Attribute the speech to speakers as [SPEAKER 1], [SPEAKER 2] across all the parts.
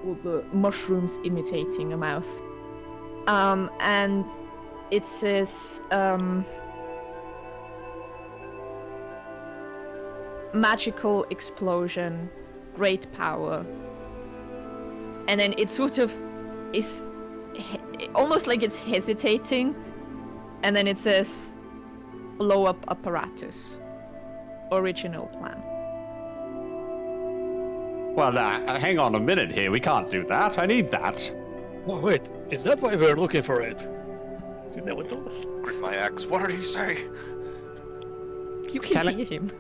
[SPEAKER 1] for the mushrooms imitating a mouth. And it says, magical explosion, great power. And then it sort of is almost like it's hesitating. And then it says, blow up apparatus. Original plan.
[SPEAKER 2] Well, hang on a minute here. We can't do that. I need that.
[SPEAKER 3] Oh, wait. Is that why we're looking for it? See that what those?
[SPEAKER 4] Grip my axe. What did he say?
[SPEAKER 1] You can hear him.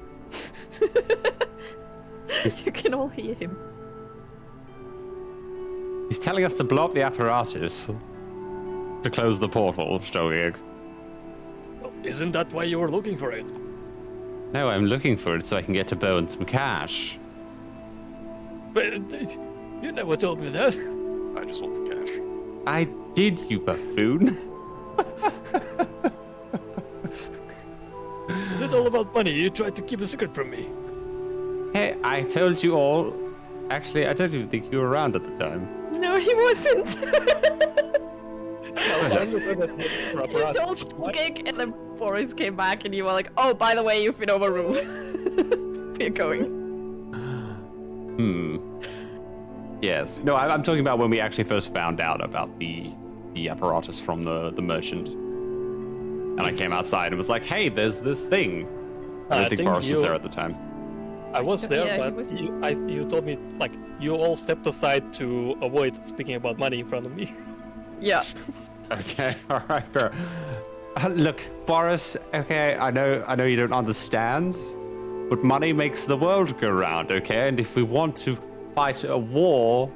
[SPEAKER 1] You can all hear him.
[SPEAKER 2] He's telling us to blow up the apparatus to close the portal, Stogig.
[SPEAKER 3] Well, isn't that why you were looking for it?
[SPEAKER 2] No, I'm looking for it so I can get to Bo and some cash.
[SPEAKER 3] But you never told me that.
[SPEAKER 4] I just want the cash.
[SPEAKER 2] I did, you buffoon.
[SPEAKER 3] Is it all about money? You tried to keep a secret from me.
[SPEAKER 2] Hey, I told you all. Actually, I don't even think you were around at the time.
[SPEAKER 1] No, he wasn't.
[SPEAKER 3] You
[SPEAKER 1] You told Gig, and then Boris came back, and you were like, "Oh, by the way, you've been overruled. We're going."
[SPEAKER 2] Yes. No, I'm talking about when we actually first found out about the apparatus from the merchant. And I came outside and was like, "Hey, there's this thing." I don't think Boris was there at the time.
[SPEAKER 3] I was there,
[SPEAKER 1] Yeah, he
[SPEAKER 3] but
[SPEAKER 1] was-
[SPEAKER 3] you told me, like, you all stepped aside to avoid speaking about money in front of me.
[SPEAKER 1] Yeah.
[SPEAKER 2] Okay, all right, fair. Look, Boris. Okay, I know you don't understand, but money makes the world go round. Okay, and if we want to fight a war,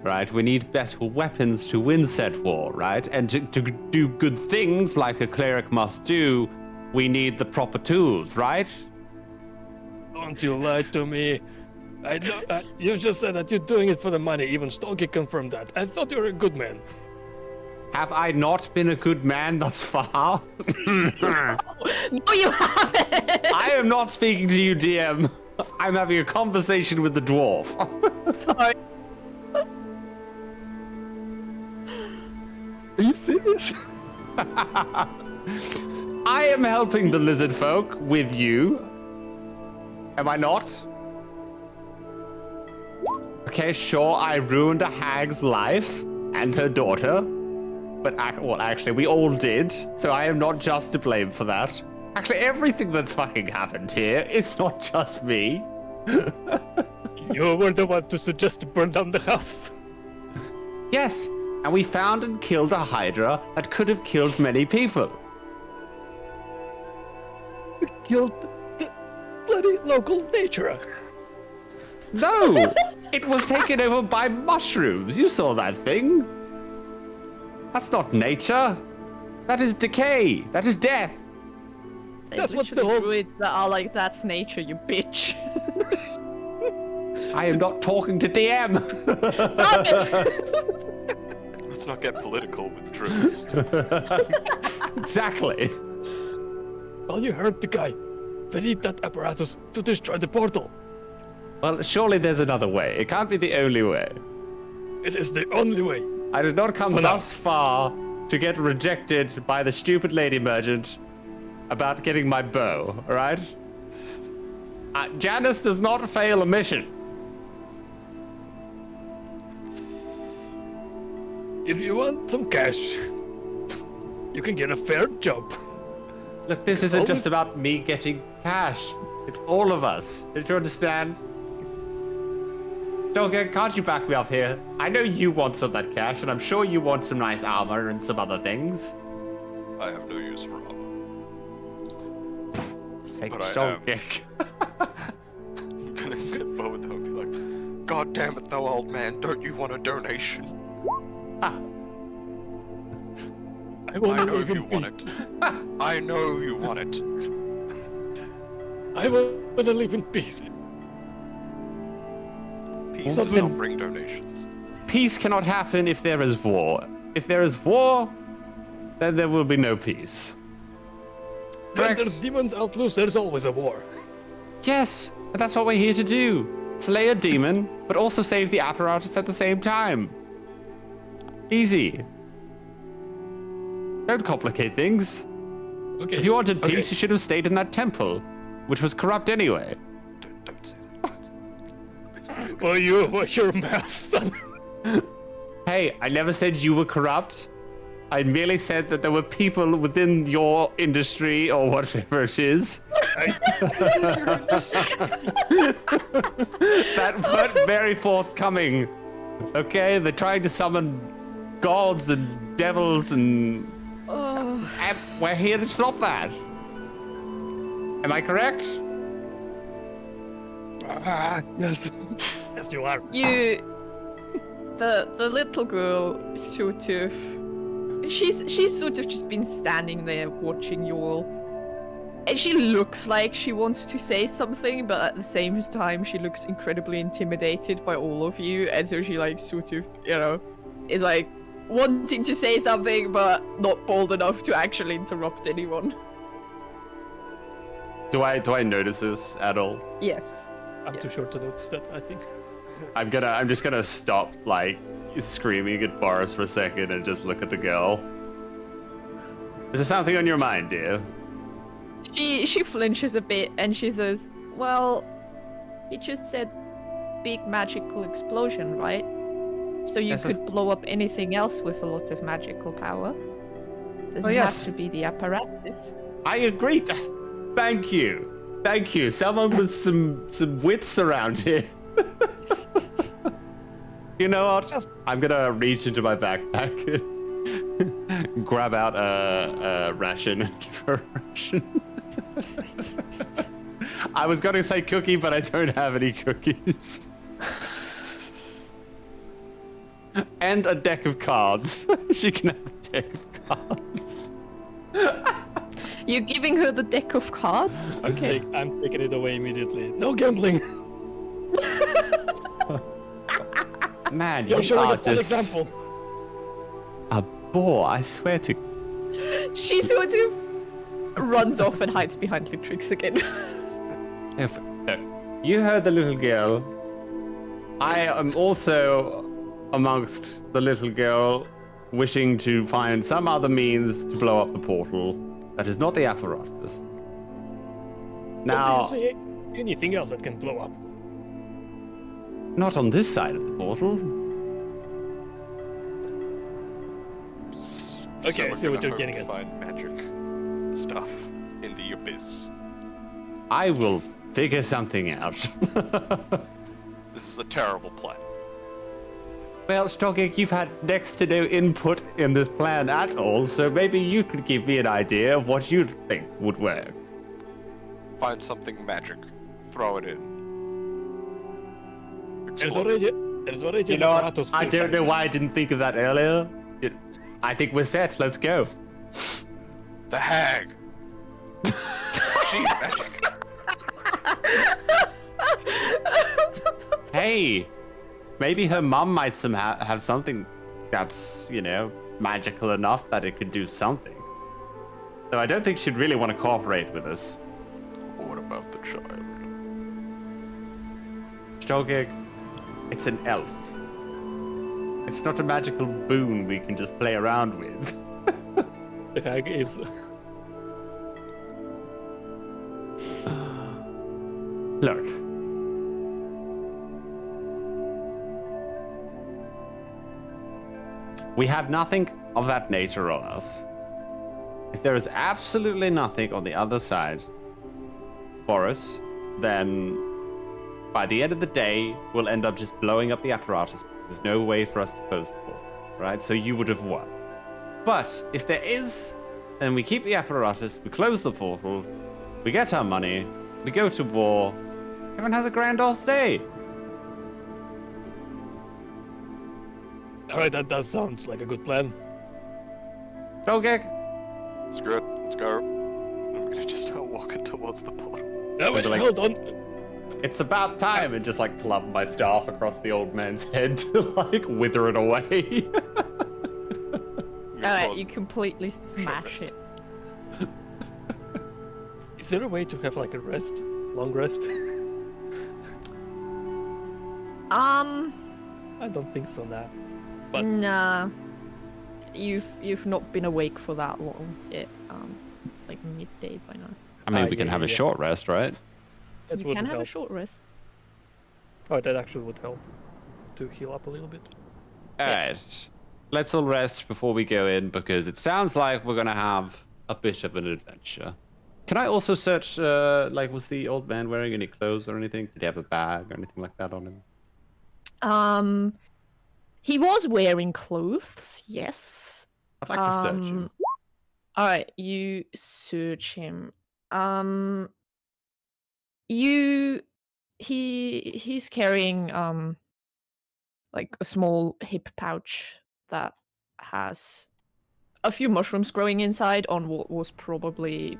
[SPEAKER 2] right, we need better weapons to win said war, right? And to do good things like a cleric must do, we need the proper tools, right?
[SPEAKER 3] Don't you lie to me. I know. You just said that you're doing it for the money. Even Stogie confirmed that. I thought you were a good man.
[SPEAKER 2] Have I not been a good man thus far?
[SPEAKER 1] No, you haven't.
[SPEAKER 2] I am not speaking to you, DM. I'm having a conversation with the dwarf.
[SPEAKER 1] Sorry.
[SPEAKER 3] Are you serious?
[SPEAKER 2] I am helping the lizard folk with you. Am I not? Okay, sure, I ruined a hag's life and her daughter. But, well, actually, we all did. So I am not just to blame for that. Actually, everything that's fucking happened here is not just me.
[SPEAKER 3] You were the one to suggest to burn down the house.
[SPEAKER 2] Yes, and we found and killed a hydra that could have killed many people.
[SPEAKER 3] You killed the bloody local nature.
[SPEAKER 2] No! It was taken over by mushrooms. You saw that thing. That's not nature. That is decay. That is death.
[SPEAKER 3] That's what the
[SPEAKER 1] literally
[SPEAKER 3] whole-
[SPEAKER 1] druids that are like, that's nature, you bitch.
[SPEAKER 2] I am not talking to DM.
[SPEAKER 4] Let's not get political with druids.
[SPEAKER 2] Exactly.
[SPEAKER 3] Well, you heard the guy. They need that apparatus to destroy the portal.
[SPEAKER 2] Well, surely there's another way. It can't be the only way.
[SPEAKER 3] It is the only way.
[SPEAKER 2] I did not come
[SPEAKER 3] For now.
[SPEAKER 2] thus far to get rejected by the stupid lady merchant about getting my bow, alright? Janice does not fail a mission.
[SPEAKER 3] If you want some cash, you can get a fair job.
[SPEAKER 2] Look, this isn't just about me getting cash. It's all of us. Did you understand? Dogger, can't you back me up here? I know you want some of that cash, and I'm sure you want some nice armor and some other things.
[SPEAKER 4] I have no use for armor.
[SPEAKER 2] Take
[SPEAKER 4] But I
[SPEAKER 2] Stolgik.
[SPEAKER 4] I'm gonna step forward though and be like, God damn it though, old man, don't you want a donation?
[SPEAKER 3] I
[SPEAKER 4] I
[SPEAKER 3] want to
[SPEAKER 4] know
[SPEAKER 3] live
[SPEAKER 4] you
[SPEAKER 3] in
[SPEAKER 4] want
[SPEAKER 3] peace.
[SPEAKER 4] it. I know you want it.
[SPEAKER 3] I want to live in peace.
[SPEAKER 4] Peace
[SPEAKER 3] Not
[SPEAKER 4] does
[SPEAKER 3] when-
[SPEAKER 4] not bring donations.
[SPEAKER 2] Peace cannot happen if there is war. If there is war, then there will be no peace.
[SPEAKER 3] When
[SPEAKER 2] Correct.
[SPEAKER 3] there's demons out loose, there's always a war.
[SPEAKER 2] Yes, and that's what we're here to do. slay a demon, but also save the apparatus at the same time. Easy. Don't complicate things.
[SPEAKER 3] Okay.
[SPEAKER 2] If you wanted peace,
[SPEAKER 3] okay.
[SPEAKER 2] you should have stayed in that temple, which was corrupt anyway.
[SPEAKER 4] Don't say that.
[SPEAKER 3] Well, you watch your mouth, son.
[SPEAKER 2] Hey, I never said you were corrupt. I merely said that there were people within your industry or whatever it is that weren't very forthcoming. Okay, they're trying to summon gods and devils and we're here to stop that. Am I correct?
[SPEAKER 3] Yes. Yes, you are.
[SPEAKER 1] The little girl is sort of, she's sort of just been standing there watching you all, and she looks like she wants to say something, but at the same time she looks incredibly intimidated by all of you, and so she like sort of, you know, is like wanting to say something but not bold enough to actually interrupt anyone.
[SPEAKER 2] Do I notice this at all?
[SPEAKER 1] Yes.
[SPEAKER 3] I'm too short to notice that, I think.
[SPEAKER 2] I'm just gonna stop like screaming at Boris for a second and just look at the girl. Is there something on your mind, dear?
[SPEAKER 1] She flinches a bit and she says, "Well, you just said big magical explosion, right? So you
[SPEAKER 2] Yes,
[SPEAKER 1] could blow up anything else with a lot of magical power. Doesn't
[SPEAKER 2] yes.
[SPEAKER 1] have to be the apparatus."
[SPEAKER 2] I agree. Thank you. Thank you. Someone with some wits around here. You know what? I'm gonna reach into my backpack and grab out a ration and give her a ration. I was gonna say cookie, but I don't have any cookies. And a deck of cards. She can have a deck of cards.
[SPEAKER 1] You're giving her the deck of cards? Okay.
[SPEAKER 3] I'm taking it away immediately. No gambling.
[SPEAKER 2] Man,
[SPEAKER 3] You're
[SPEAKER 2] you
[SPEAKER 3] showing
[SPEAKER 2] are
[SPEAKER 3] a bad
[SPEAKER 2] just
[SPEAKER 3] example.
[SPEAKER 2] a bore, I swear to.
[SPEAKER 1] She sort of runs off and hides behind Lutrix again.
[SPEAKER 2] If, you heard the little girl. I am also amongst the little girl wishing to find some other means to blow up the portal that is not the apparatus. Now,
[SPEAKER 3] Don't you see anything else that can blow up?
[SPEAKER 2] not on this side of the portal.
[SPEAKER 3] Okay, I
[SPEAKER 4] So
[SPEAKER 3] see
[SPEAKER 4] we're
[SPEAKER 3] what you're
[SPEAKER 4] gonna
[SPEAKER 3] getting at.
[SPEAKER 4] find magic stuff in the abyss.
[SPEAKER 2] I will figure something out.
[SPEAKER 4] This is a terrible plan.
[SPEAKER 2] Well, Stogik, you've had next to no input in this plan at all, so maybe you could give me an idea of what you think would work.
[SPEAKER 4] Find something magic. Throw it in.
[SPEAKER 3] There's
[SPEAKER 4] Explode.
[SPEAKER 3] already
[SPEAKER 2] You
[SPEAKER 3] an
[SPEAKER 2] know what?
[SPEAKER 3] apparatus
[SPEAKER 2] I
[SPEAKER 3] to
[SPEAKER 2] don't
[SPEAKER 3] find.
[SPEAKER 2] know why I didn't think of that earlier. I think we're set. Let's go.
[SPEAKER 4] The hag. She's magic.
[SPEAKER 2] Hey, maybe her mom might somehow have something that's, you know, magical enough that it could do something. Though I don't think she'd really want to cooperate with us.
[SPEAKER 4] What about the child?
[SPEAKER 2] Stogik, it's an elf. It's not a magical boon we can just play around with.
[SPEAKER 3] The hag is.
[SPEAKER 2] Look. We have nothing of that nature on us. If there is absolutely nothing on the other side, Boris, then by the end of the day, we'll end up just blowing up the apparatus because there's no way for us to close the portal, right? So you would have won. But if there is, then we keep the apparatus, we close the portal, we get our money, we go to war, everyone has a grand old stay.
[SPEAKER 3] Alright, that sounds like a good plan.
[SPEAKER 2] Stogik,
[SPEAKER 4] Screw it. Let's go. I'm gonna just start walking towards the portal.
[SPEAKER 3] No, wait,
[SPEAKER 2] like-
[SPEAKER 3] hold on.
[SPEAKER 2] it's about time, and just like club my staff across the old man's head to like wither it away.
[SPEAKER 1] Alright, you completely smash it.
[SPEAKER 3] Is there a way to have like a rest? Long rest? I don't think so now. But
[SPEAKER 1] Nah. You've not been awake for that long yet. It's like midday by now.
[SPEAKER 2] I mean, we can
[SPEAKER 3] yeah,
[SPEAKER 2] have a
[SPEAKER 3] yeah.
[SPEAKER 2] short rest, right?
[SPEAKER 3] that
[SPEAKER 1] You
[SPEAKER 3] would
[SPEAKER 1] can have
[SPEAKER 3] help.
[SPEAKER 1] a short rest.
[SPEAKER 3] Oh, that actually would help to heal up a little bit.
[SPEAKER 2] Alright. Let's all rest before we go in because it sounds like we're gonna have a bit of an adventure. Can I also search, was the old man wearing any clothes or anything? Did he have a bag or anything like that on him?
[SPEAKER 1] He was wearing clothes, yes.
[SPEAKER 2] I'd like to search him.
[SPEAKER 1] Alright, you search him. He's carrying like a small hip pouch that has a few mushrooms growing inside on what was probably,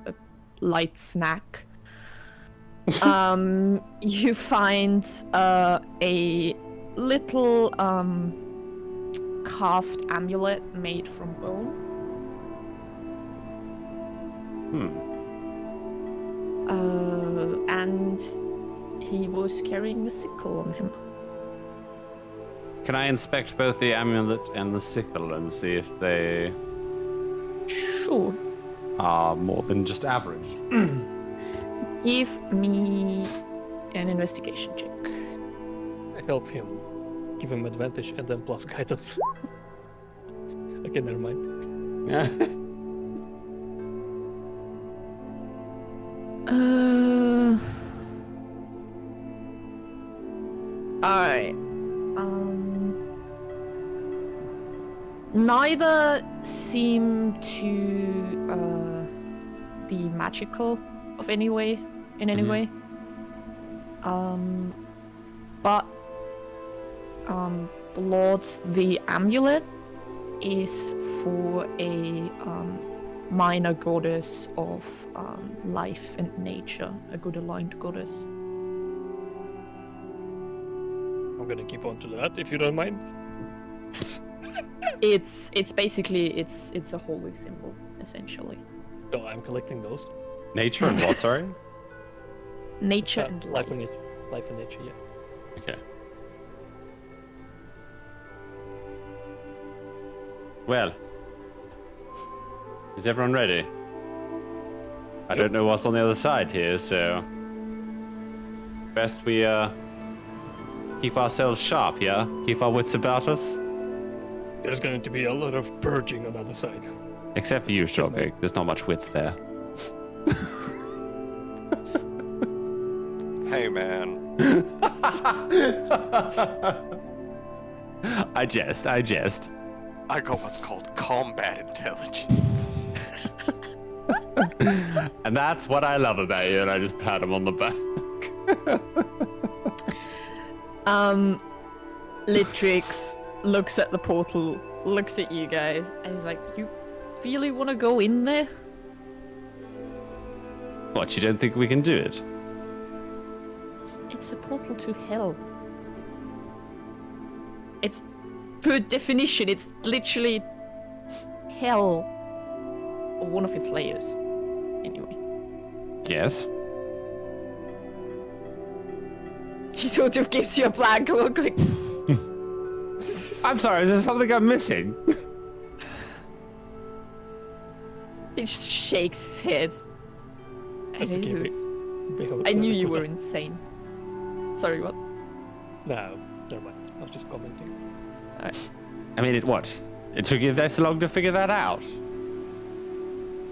[SPEAKER 1] a light snack. You find a little carved amulet made from bone. And he was carrying a sickle on him.
[SPEAKER 2] Can I inspect both the amulet and the sickle and see if they
[SPEAKER 1] Sure.
[SPEAKER 2] are more than just average?
[SPEAKER 1] Give me an investigation check.
[SPEAKER 3] I help him. Give him advantage and then plus guidance. Okay, never mind.
[SPEAKER 2] Yeah.
[SPEAKER 1] Alright. Neither seem to be magical of any way, in any way. But Lord, the amulet is for a minor goddess of life and nature, a good aligned goddess.
[SPEAKER 3] I'm gonna keep on to that if you don't mind.
[SPEAKER 1] It's basically it's a holy symbol essentially.
[SPEAKER 3] No, I'm collecting those.
[SPEAKER 2] Nature and what, sorry?
[SPEAKER 1] Nature and life.
[SPEAKER 3] Life and nature. Life and nature, yeah.
[SPEAKER 2] Okay. Well, is everyone ready? I don't know what's on the other side here, so best we keep ourselves sharp, yeah? Keep our wits about us.
[SPEAKER 3] There's going to be a lot of purging on the other side.
[SPEAKER 2] Except for you, Shogig. There's not much wits there.
[SPEAKER 4] Hey, man.
[SPEAKER 2] I jest.
[SPEAKER 4] I got what's called combat intelligence.
[SPEAKER 2] And that's what I love about you, and I just pat him on the back.
[SPEAKER 1] Litrix looks at the portal, looks at you guys, and he's like, "You really want to go in there?"
[SPEAKER 2] What, you don't think we can do it?
[SPEAKER 1] It's a portal to hell. It's, per definition, it's literally hell. Or one of its layers. Anyway.
[SPEAKER 2] Yes.
[SPEAKER 1] He sort of gives you a blank look like...
[SPEAKER 2] I'm sorry, is there something I'm missing?
[SPEAKER 1] He just shakes his head. And
[SPEAKER 3] That's
[SPEAKER 1] he
[SPEAKER 3] okay.
[SPEAKER 1] says,
[SPEAKER 3] We have a
[SPEAKER 1] I knew
[SPEAKER 3] plan
[SPEAKER 1] you
[SPEAKER 3] for
[SPEAKER 1] were
[SPEAKER 3] that.
[SPEAKER 1] insane. Sorry, what?
[SPEAKER 3] No, never mind. I was just commenting.
[SPEAKER 1] Alright.
[SPEAKER 2] I mean, it took you this long to figure that out?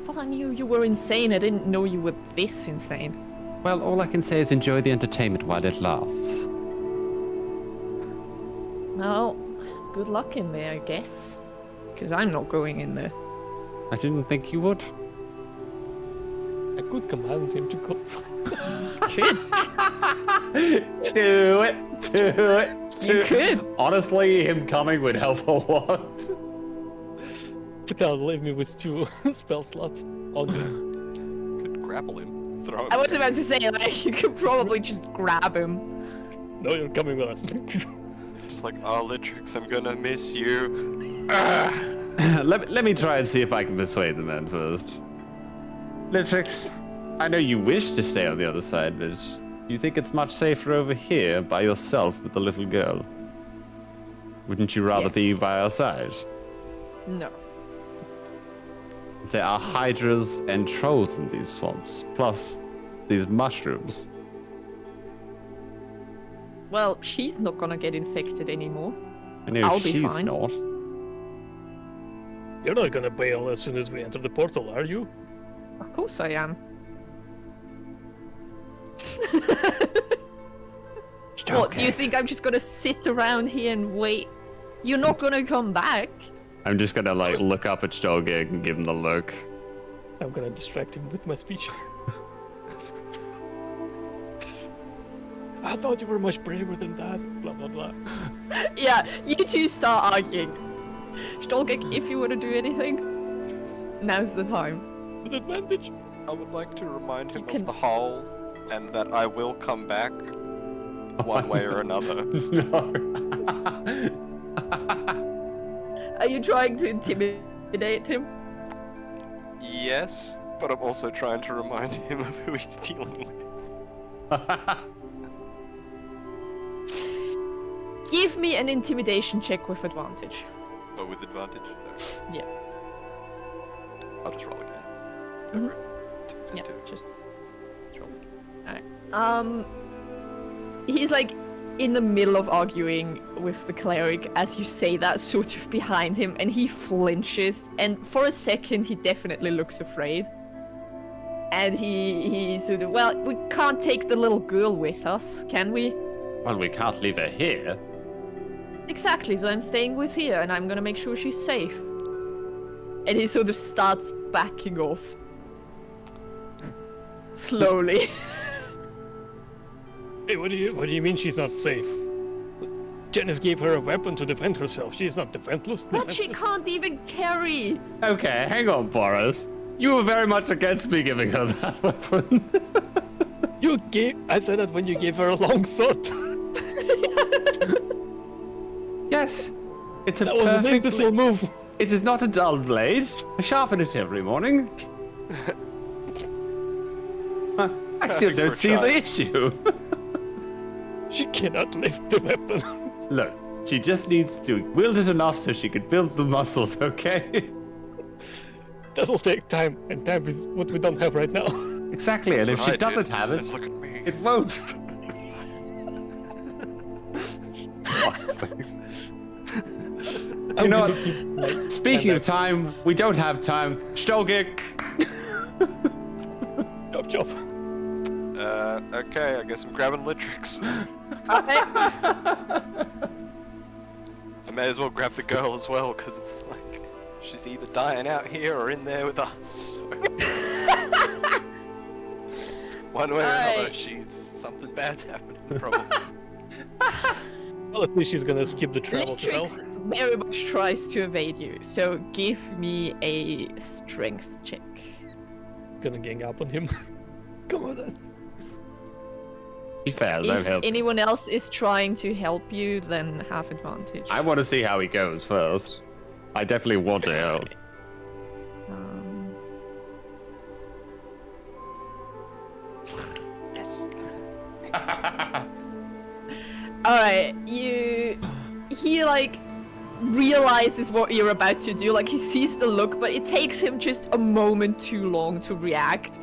[SPEAKER 1] Well, I knew you were insane. I didn't know you were this insane.
[SPEAKER 2] Well, all I can say is enjoy the entertainment while it lasts.
[SPEAKER 1] Well, good luck in there, I guess. Because I'm not going in there.
[SPEAKER 2] I didn't think you would.
[SPEAKER 3] I could command him to go.
[SPEAKER 1] Could.
[SPEAKER 2] Do it.
[SPEAKER 1] You could.
[SPEAKER 2] Honestly, him coming would help a lot.
[SPEAKER 3] But that'll leave me with 2 spell slots on me.
[SPEAKER 4] Could grapple him, throw him.
[SPEAKER 1] I was about to say, like, you could probably just grab him.
[SPEAKER 3] No, you're coming with us.
[SPEAKER 4] Just like, oh, Litrix, I'm gonna miss you.
[SPEAKER 2] let me try and see if I can persuade the man first. Litrix, I know you wish to stay on the other side, but Do you think it's much safer over here by yourself with the little girl? Wouldn't you rather be
[SPEAKER 1] Yes.
[SPEAKER 2] by our side?
[SPEAKER 1] No.
[SPEAKER 2] There are hydras and trolls in these swamps, plus these mushrooms.
[SPEAKER 1] Well, she's not gonna get infected anymore.
[SPEAKER 2] I know
[SPEAKER 1] I'll be
[SPEAKER 2] she's
[SPEAKER 1] fine.
[SPEAKER 2] not.
[SPEAKER 3] You're not gonna bail as soon as we enter the portal, are you?
[SPEAKER 1] Of course I am. What, do you think I'm just gonna sit around here and wait? You're not gonna come back.
[SPEAKER 2] I'm just gonna like look up at Stolgig and give him the look.
[SPEAKER 3] I'm gonna distract him with my speech. I thought you were much braver than that. Blah blah blah.
[SPEAKER 1] Yeah, you two start arguing. Stolgig, if you want to do anything, now's the time.
[SPEAKER 3] With advantage.
[SPEAKER 4] I would like to remind him
[SPEAKER 1] can-
[SPEAKER 4] of the hole and that I will come back one way or another.
[SPEAKER 2] No.
[SPEAKER 1] Are you trying to intimidate him?
[SPEAKER 4] Yes, but I'm also trying to remind him of who he's dealing with.
[SPEAKER 1] Give me an intimidation check with advantage.
[SPEAKER 4] But with advantage?
[SPEAKER 1] Yeah.
[SPEAKER 4] I'll just roll again.
[SPEAKER 1] Mhm.
[SPEAKER 4] Two,
[SPEAKER 1] Yeah,
[SPEAKER 4] two.
[SPEAKER 1] just roll. Alright. He's like in the middle of arguing with the cleric as you say that, sort of behind him, and he flinches, and for a second he definitely looks afraid. And he sort of, well, we can't take the little girl with us, can we?
[SPEAKER 2] Well, we can't leave her here.
[SPEAKER 1] Exactly, so I'm staying with here, and I'm gonna make sure she's safe. And he sort of starts backing off. Slowly.
[SPEAKER 3] Hey, what do you mean she's not safe? Janice gave her a weapon to defend herself. She's not defenseless.
[SPEAKER 1] But she can't even carry!
[SPEAKER 2] Okay, hang on, Boris. You were very much against me giving her that weapon.
[SPEAKER 3] I said that when you gave her a long sword.
[SPEAKER 2] Yes. It's a
[SPEAKER 3] That was an
[SPEAKER 2] perfect
[SPEAKER 3] imbecile move.
[SPEAKER 2] It is not a dull blade. I sharpen it every morning. I still
[SPEAKER 4] Perfect
[SPEAKER 2] don't
[SPEAKER 4] for a
[SPEAKER 2] see the
[SPEAKER 4] child.
[SPEAKER 2] issue.
[SPEAKER 3] She cannot lift the weapon.
[SPEAKER 2] Look, she just needs to wield it enough so she can build the muscles, okay?
[SPEAKER 3] That'll take time, and time is what we don't have right now.
[SPEAKER 2] Exactly, and if
[SPEAKER 4] What
[SPEAKER 2] she
[SPEAKER 4] I
[SPEAKER 2] doesn't
[SPEAKER 4] did,
[SPEAKER 2] have it,
[SPEAKER 4] and look at me.
[SPEAKER 2] it won't.
[SPEAKER 3] You
[SPEAKER 2] know what? Speaking of time, we don't have time. Stolgig.
[SPEAKER 3] Chop chop.
[SPEAKER 4] Okay, I guess I'm grabbing Litrix. I may as well grab the girl as well, because it's like, she's either dying out here or in there with us. So. One way or another,
[SPEAKER 1] Alright.
[SPEAKER 4] something bad's happening, probably.
[SPEAKER 3] Well, at least she's gonna skip the travel to hell.
[SPEAKER 1] Litrix very much tries to evade you, so give me a strength check.
[SPEAKER 3] Gonna gang up on him. Come on then.
[SPEAKER 2] He fails, I've
[SPEAKER 1] If
[SPEAKER 2] helped.
[SPEAKER 1] anyone else is trying to help you, then have advantage.
[SPEAKER 2] I want to see how he goes first. I definitely want to help.
[SPEAKER 1] Um,
[SPEAKER 4] Yes.
[SPEAKER 1] Alright, he like realizes what you're about to do, like he sees the look, but it takes him just a moment too long to react,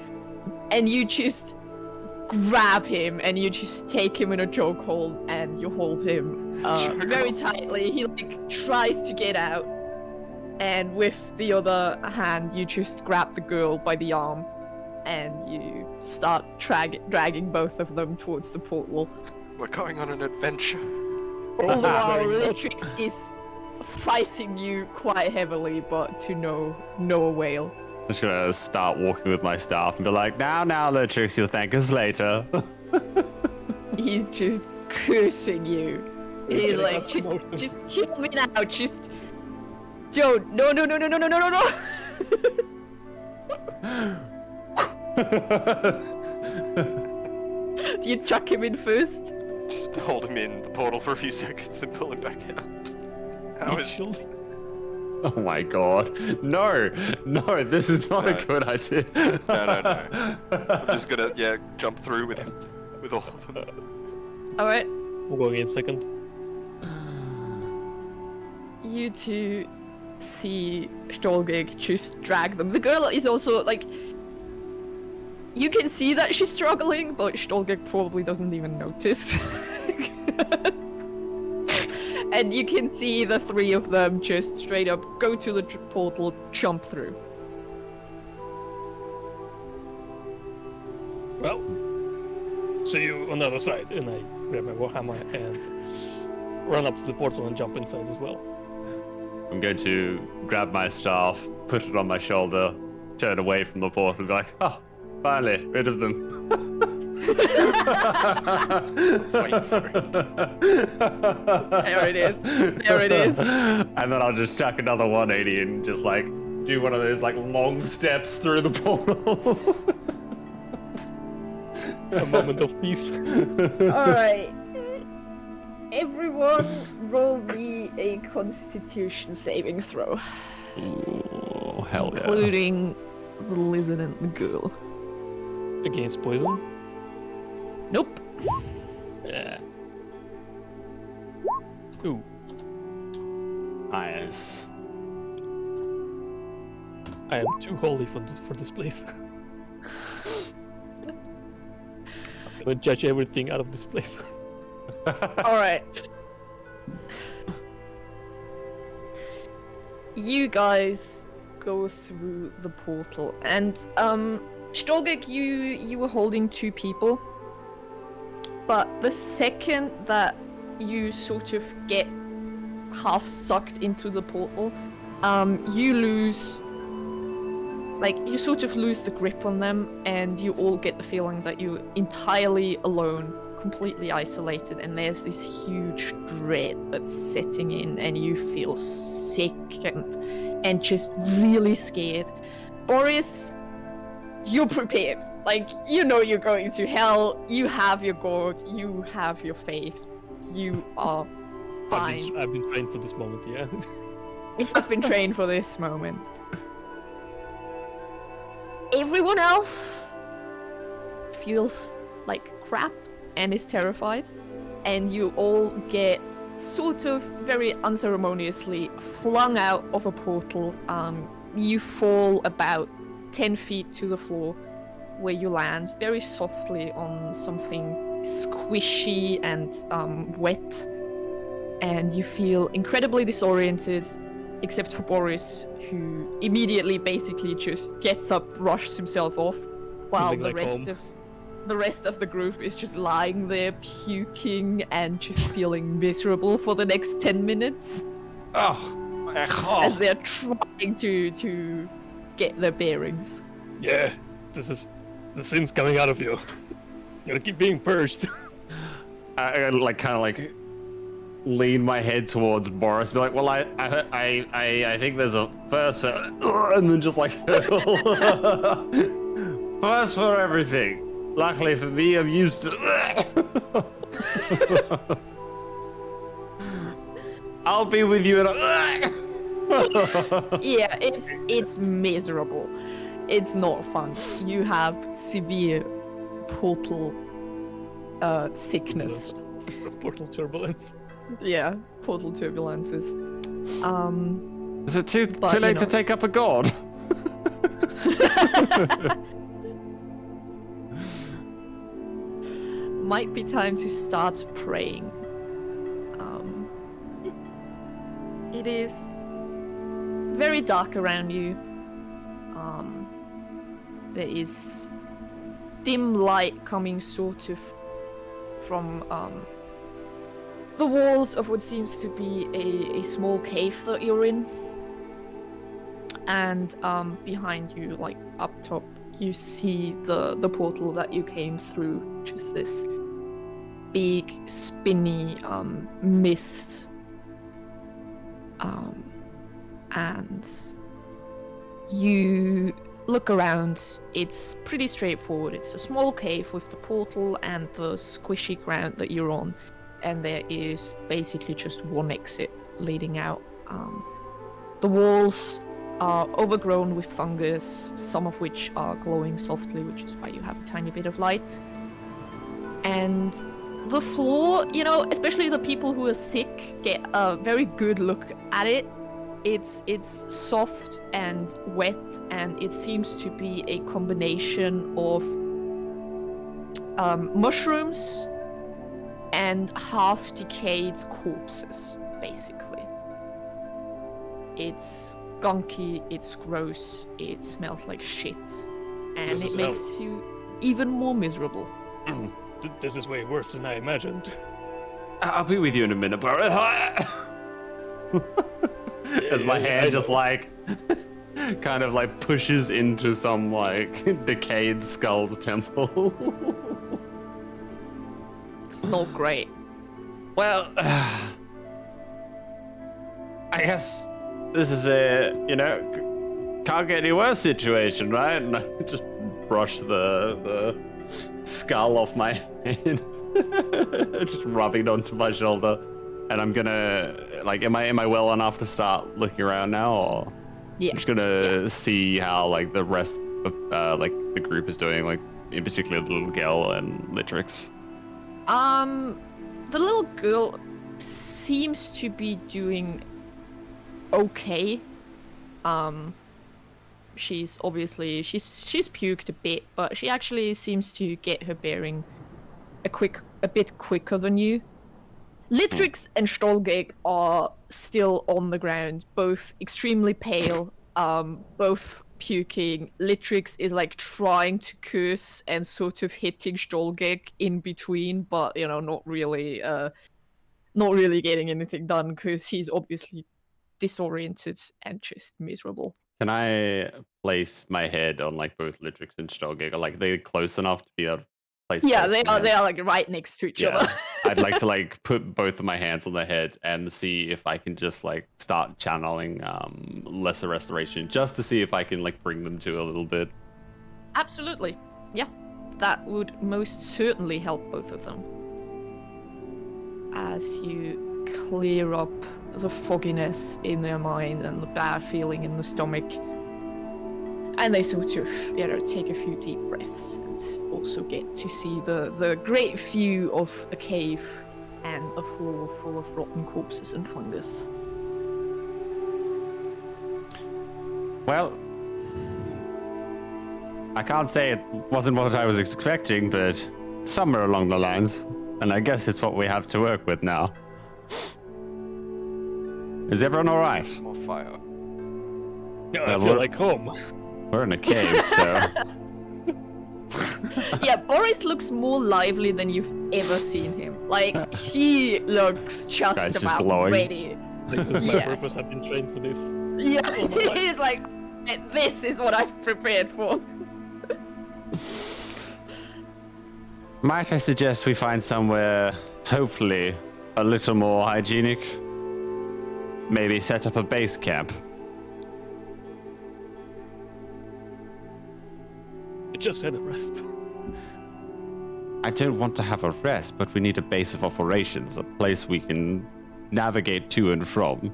[SPEAKER 1] and you just grab him and you just take him in a chokehold and you hold him very tightly. He like tries to get out, and with the other hand you just grab the girl by the arm and you start dragging both of them towards the portal.
[SPEAKER 4] We're going on an adventure.
[SPEAKER 1] All the while, Litrix is fighting you quite heavily, but to no avail.
[SPEAKER 2] I'm just gonna start walking with my staff and be like, now, Litrix, you'll thank us later.
[SPEAKER 1] He's just cursing you. He's
[SPEAKER 3] getting
[SPEAKER 1] like,
[SPEAKER 3] up promotion.
[SPEAKER 1] just kill me now, just don't, no. Do you chuck him in first?
[SPEAKER 4] Just hold him in the portal for a few seconds, then pull him back out. How is
[SPEAKER 3] Shield.
[SPEAKER 2] Oh my god. No, this is not a
[SPEAKER 4] No.
[SPEAKER 2] good idea.
[SPEAKER 4] No. I'm just gonna, jump through with him with all of them.
[SPEAKER 1] All right.
[SPEAKER 3] We're going in second.
[SPEAKER 1] You two see Stolgig just drag them. The girl is also like. You can see that she's struggling, but Stolgig probably doesn't even notice. And you can see the three of them just straight up go to the portal, jump through.
[SPEAKER 3] Well, see you on the other side. And I grab my warhammer and run up to the portal and jump inside as well.
[SPEAKER 2] I'm going to grab my staff, put it on my shoulder, turn away from the portal, and be like, oh, finally, rid of them.
[SPEAKER 4] Let's wait for it.
[SPEAKER 1] There it is. There it is.
[SPEAKER 2] And then I'll just chuck another 180 and just like do one of those like long steps through the portal.
[SPEAKER 3] A moment of peace.
[SPEAKER 1] Alright. Everyone roll me a constitution saving throw.
[SPEAKER 2] Ooh, hell yeah.
[SPEAKER 1] Including the lizard and the girl.
[SPEAKER 3] Against poison?
[SPEAKER 1] Nope.
[SPEAKER 3] Yeah. Ooh.
[SPEAKER 2] Nice.
[SPEAKER 3] I am too holy for this place. I'm gonna judge everything out of this place.
[SPEAKER 1] Alright. You guys go through the portal, and Stolgig, you were holding two people, but the second that you sort of get half sucked into the portal, you lose, like, you sort of lose the grip on them, and you all get the feeling that you're entirely alone, completely isolated, and there's this huge dread that's setting in, and you feel sick and just really scared. Boris, you're prepared. Like, you know you're going to hell, you have your god, you have your faith, you are fine.
[SPEAKER 3] I've been trained for this moment, yeah.
[SPEAKER 1] I've been trained for this moment. Everyone else feels like crap and is terrified, and you all get sort of very unceremoniously flung out of a portal. You fall about 10 feet to the floor, where you land very softly on something squishy and wet, and you feel incredibly disoriented, except for Boris, who immediately basically just gets up, brushes himself off, while
[SPEAKER 3] Feeling
[SPEAKER 1] the
[SPEAKER 3] like
[SPEAKER 1] rest
[SPEAKER 3] home.
[SPEAKER 1] of the rest of the group is just lying there puking and just feeling miserable for the next 10 minutes
[SPEAKER 2] Oh,
[SPEAKER 1] as they're trying to get their bearings.
[SPEAKER 3] Yeah, this is the sins coming out of you. You gotta keep being purged.
[SPEAKER 2] I like kind of like lean my head towards Boris, be like, well, I think there's a first for, and then just like first for everything. Luckily for me, I'm used to. I'll be with you in a.
[SPEAKER 1] Yeah, it's miserable. It's not fun. You have severe portal sickness.
[SPEAKER 3] Portal turbulence.
[SPEAKER 1] Yeah, portal turbulences.
[SPEAKER 2] Is it too
[SPEAKER 1] But,
[SPEAKER 2] late
[SPEAKER 1] you
[SPEAKER 2] to
[SPEAKER 1] know.
[SPEAKER 2] take up a god?
[SPEAKER 1] Might be time to start praying. It is very dark around you. There is dim light coming sort of from the walls of what seems to be a small cave that you're in. And behind you, like up top, you see the portal that you came through, just this big spinny mist. And you look around. It's pretty straightforward. It's a small cave with the portal and the squishy ground that you're on, and there is basically just one exit leading out. The walls are overgrown with fungus, some of which are glowing softly, which is why you have a tiny bit of light. And the floor, you know, especially the people who are sick get a very good look at it. It's soft and wet, and it seems to be a combination of mushrooms and half-decayed corpses, basically. It's gunky, it's gross, it smells like shit, and
[SPEAKER 3] This
[SPEAKER 1] it
[SPEAKER 3] is
[SPEAKER 1] makes you even more miserable.
[SPEAKER 3] This is way worse than I imagined.
[SPEAKER 2] I'll be with you in a minute, Boris. As my hand just like kind of like pushes into some like decayed skull's temple.
[SPEAKER 1] It's not great.
[SPEAKER 2] Well, I guess this is a, you know, can't get any worse situation, right? And I just brush the skull off my hand, just rubbing it onto my shoulder. And I'm gonna, like, am I well enough to start looking around now, or
[SPEAKER 1] Yeah.
[SPEAKER 2] I'm just gonna see how like the rest of like the group is doing, like in particular the little girl and Litrix.
[SPEAKER 1] The little girl seems to be doing okay. She's obviously she's puked a bit, but she actually seems to get her bearing a bit quicker than you. Litrix and Stolgeg are still on the ground, both extremely pale, both puking. Litrix is like trying to curse and sort of hitting Stolgeg in between, but you know, not really getting anything done because he's obviously disoriented and just miserable.
[SPEAKER 2] Can I place my head on like both Litrix and Stolgeg? Are like they close enough to be able to place?
[SPEAKER 1] Yeah,
[SPEAKER 2] both
[SPEAKER 1] they
[SPEAKER 2] my
[SPEAKER 1] are.
[SPEAKER 2] hands?
[SPEAKER 1] They are like right next to each other.
[SPEAKER 2] I'd like to like put both of my hands on their head and see if I can just like start channeling lesser restoration, just to see if I can like bring them to a little bit.
[SPEAKER 1] Absolutely. Yeah, that would most certainly help both of them. As you clear up the fogginess in their mind and the bad feeling in the stomach, and they sort of, you know, take a few deep breaths and also get to see the great view of a cave and a floor full of rotten corpses and fungus.
[SPEAKER 2] Well, I can't say it wasn't what I was expecting, but somewhere along the lines, and I guess it's what we have to work with now. Is everyone all right?
[SPEAKER 4] More fire.
[SPEAKER 3] Yeah,
[SPEAKER 2] Well,
[SPEAKER 3] I feel
[SPEAKER 2] we're-
[SPEAKER 3] like home.
[SPEAKER 2] We're in a cave, so
[SPEAKER 1] Yeah, Boris looks more lively than you've ever seen him. Like, he looks just
[SPEAKER 2] Guy's just
[SPEAKER 1] about
[SPEAKER 2] glowing.
[SPEAKER 1] ready.
[SPEAKER 3] This is my
[SPEAKER 1] Yeah.
[SPEAKER 3] purpose. I've been trained for this.
[SPEAKER 1] Yeah,
[SPEAKER 3] Oh my God.
[SPEAKER 1] he's like, this is what I've prepared for.
[SPEAKER 2] might I suggest we find somewhere, hopefully, a little more hygienic? Maybe set up a base camp.
[SPEAKER 3] I just had a rest.
[SPEAKER 2] I don't want to have a rest, but we need a base of operations, a place we can navigate to and from.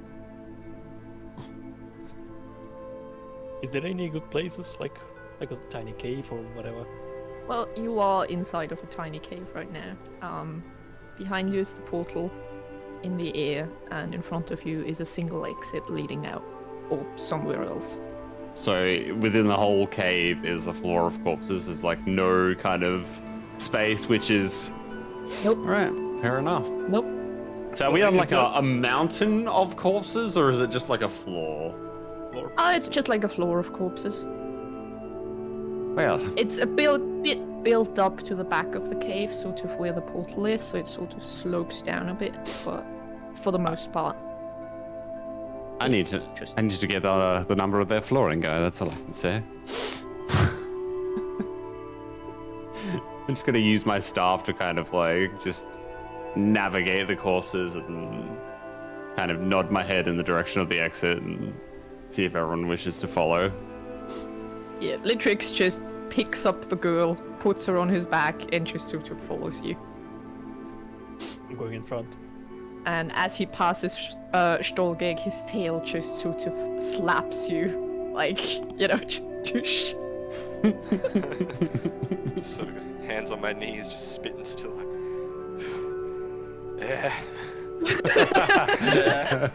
[SPEAKER 3] Is there any good places like a tiny cave or whatever?
[SPEAKER 1] Well, you are inside of a tiny cave right now. Behind you is the portal in the air, and in front of you is a single exit leading out, or somewhere else.
[SPEAKER 2] So within the whole cave is a floor of corpses. There's like no kind of space, which is...
[SPEAKER 1] Nope.
[SPEAKER 2] All right, fair enough.
[SPEAKER 1] Nope.
[SPEAKER 2] So are we on like a mountain of corpses, or is it just like a floor?
[SPEAKER 1] It's just like a floor of corpses.
[SPEAKER 2] Well,
[SPEAKER 1] It's a bit built up to the back of the cave, sort of where the portal is, so it sort of slopes down a bit, but for the most part.
[SPEAKER 2] I need
[SPEAKER 1] it's
[SPEAKER 2] to
[SPEAKER 1] just-
[SPEAKER 2] get the number of their flooring guy. That's all I can say. I'm just gonna use my staff to kind of like just navigate the corpses and kind of nod my head in the direction of the exit and see if everyone wishes to follow.
[SPEAKER 1] Yeah, Litrix just picks up the girl, puts her on his back, and just sort of follows you.
[SPEAKER 3] I'm going in front.
[SPEAKER 1] And as he passes Stolgeg, his tail just sort of slaps you. Like, you know, just douche.
[SPEAKER 4] Just sort of hands on my knees, just spitting still like. Yeah. Yeah.